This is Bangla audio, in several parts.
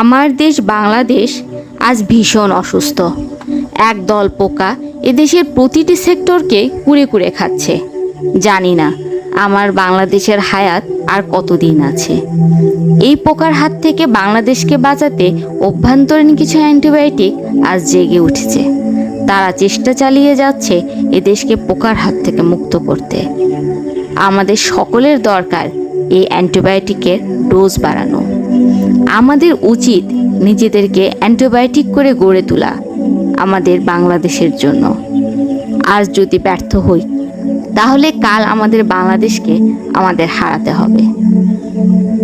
আমার দেশ বাংলাদেশ আজ ভীষণ অসুস্থ। একদল পোকা এদেশের প্রতিটি সেক্টরকে কুরে কুরে খাচ্ছে। জানি না আমার বাংলাদেশের হায়াত আর কতদিন আছে। এই পোকার হাত থেকে বাংলাদেশকে বাঁচাতে অভ্যন্তরীণ কিছু অ্যান্টিবায়োটিক আজ জেগে উঠেছে। তারা চেষ্টা চালিয়ে যাচ্ছে এদেশকে পোকার হাত থেকে মুক্ত করতে। আমাদের সকলের দরকার এই অ্যান্টিবায়োটিকের ডোজ বাড়ানো। আমাদের উচিত নিজেদেরকে অ্যান্টিবায়োটিক করে গড়ে তোলা আমাদের বাংলাদেশের জন্য। আজ যদি ব্যর্থ হই তাহলে কাল আমাদের বাংলাদেশকে আমাদের হারাতে হবে।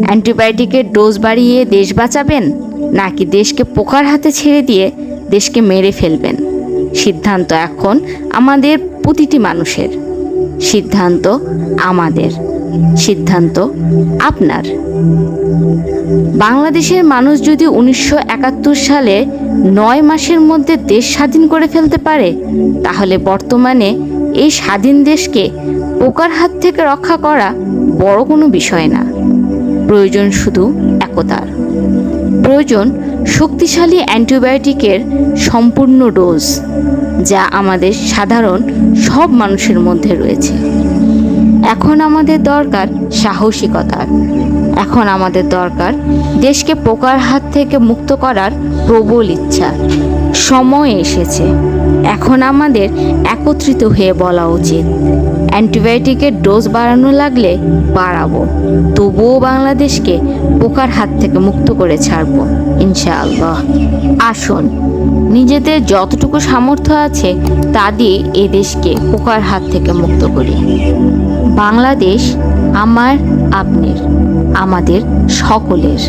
অ্যান্টিবায়োটিকের ডোজ বাড়িয়ে দেশ বাঁচাবেন নাকি দেশকে পোকার হাতে ছেড়ে দিয়ে দেশকে মেরে ফেলবেন? সিদ্ধান্ত এখন আমাদের প্রতিটি মানুষের। সিদ্ধান্ত আমাদের, সিদ্ধান্ত আপনার। বাংলাদেশের মানুষ যদি 1971 সালে 9 মাসের মধ্যে দেশ স্বাধীন করে ফেলতে পারে, তাহলে বর্তমানে এই স্বাধীন দেশকে পোকার হাত থেকে রক্ষা করা বড় কোনো বিষয় না। প্রয়োজন শুধু একতার। প্রয়োজন শক্তিশালী অ্যান্টিবায়োটিকের সম্পূর্ণ ডোজ, যা আমাদের সাধারণ সব মানুষের মধ্যে রয়েছে। এখন আমাদের দরকার সাহসিকতার। এখন আমাদের দরকার দেশকে পোকার হাত থেকে মুক্ত করার প্রবল ইচ্ছা। সময় এসেছে। এখন আমাদের একত্রিত হয়ে বলা উচিত, অ্যান্টিবায়োটিকের ডোজ বাড়ানো লাগলে বাড়াবো, তবুও বাংলাদেশকে পোকার হাত থেকে মুক্ত করে ছাড়বো ইনশাআল্লাহ। আসুন নিজেদের যতটুকু সামর্থ্য আছে তা দিয়ে এ দেশকে পোকার হাত থেকে মুক্ত করি। বাংলাদেশ আমার, আপনার, আমাদের সকলের।